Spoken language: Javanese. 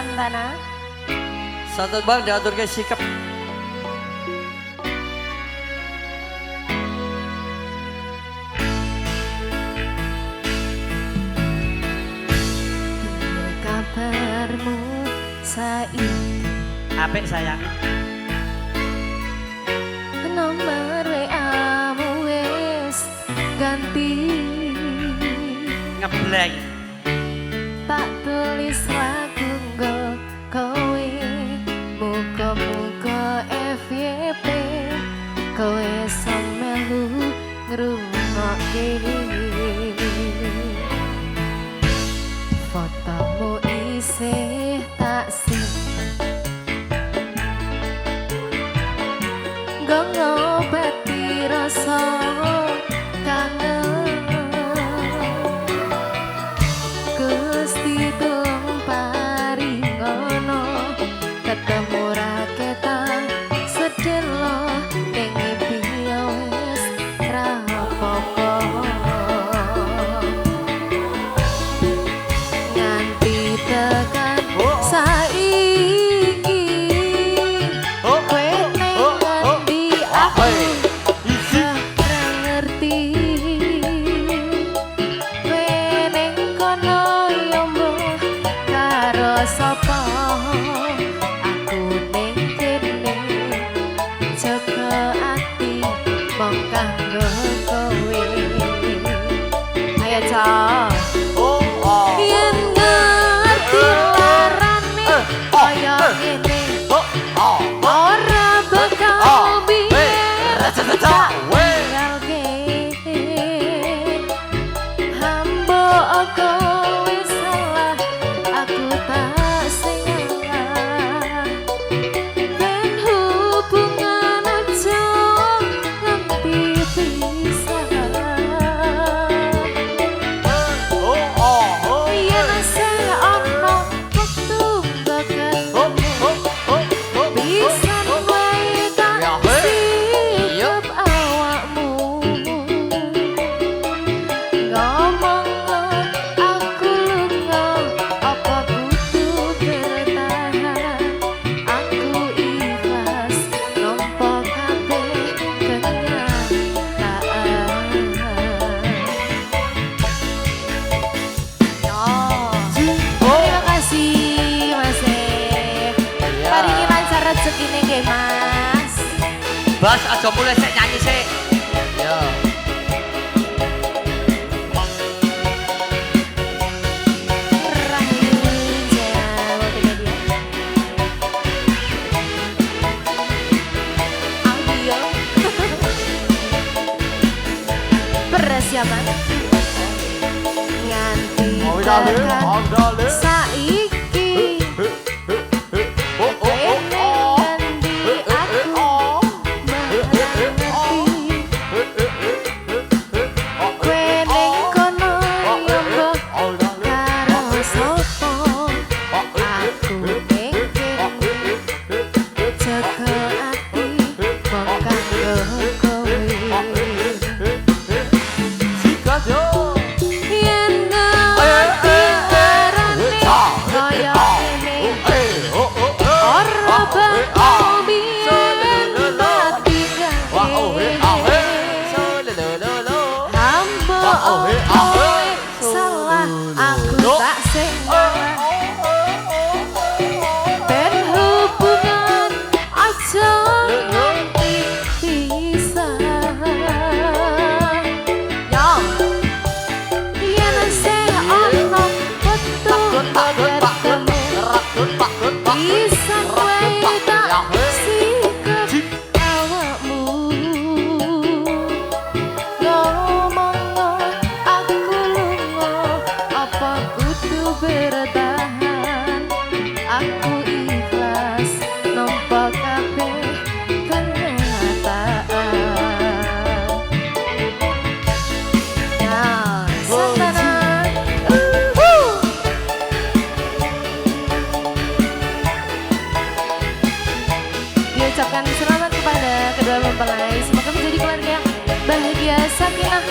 Santana. Santun Bang diaturke sikap. Kabarmu saiki Apik sayang. Nomor WA-mu wis ganti. Ngebleng. Tak tulis lagu nggo kowe, muga-muga FYP kowe samelu ngrungokke. Fotomu isih tak simpen nggo ngobati rasa kangen. Gusti tumpari ngono ketemu raketan sedelo ning piye wis ra apa-apa. Nganti tekan saiki kowe ning ngendi aku ora ngerti. Kowe ning kono yo mbah karo sapa, aku ning kene jaga ati mong kanggo kowe. Ayo Cok. Yen ngerti larane kaya ngene ora bakal biar tak tinggalke. Hamba kowe salah, aku tak salah. Ben hubungan aja nganti pisah. Yen asih ono wektu bakal pisan wae tak sikep awakmu. Ngomong aku lunga apa kudu bertahan. Aku ikhlas nampa kabeh kenyataan. Terima kasih Mas. Paringi lancar rezekine nggih Mas. Bas aja mulai sik nyanyi sik. Ya. Persiapan nganti tekan saiki kowe ngendi aku mengerti. Kowe ning kono yo mbok karo sapa, aku ning kene jaga ati mong kanggo kowe. Yen ngerti larane kaya ngene ora bakal biyen tak tinggalke. Hamba kowe salah, aku tak salah. Ben hubungan aja nganti pisah. Yen asih ono wektu ketemu pisan wae tak sikep awakmu. Ngomong aku lunga apa kudu bertahan. Aku ikhlas nampa kabeh kenyataan. Santana. Diucapkan selamat kepada kedua mempelai. Semoga menjadi keluarga yang bahagia, sakinah,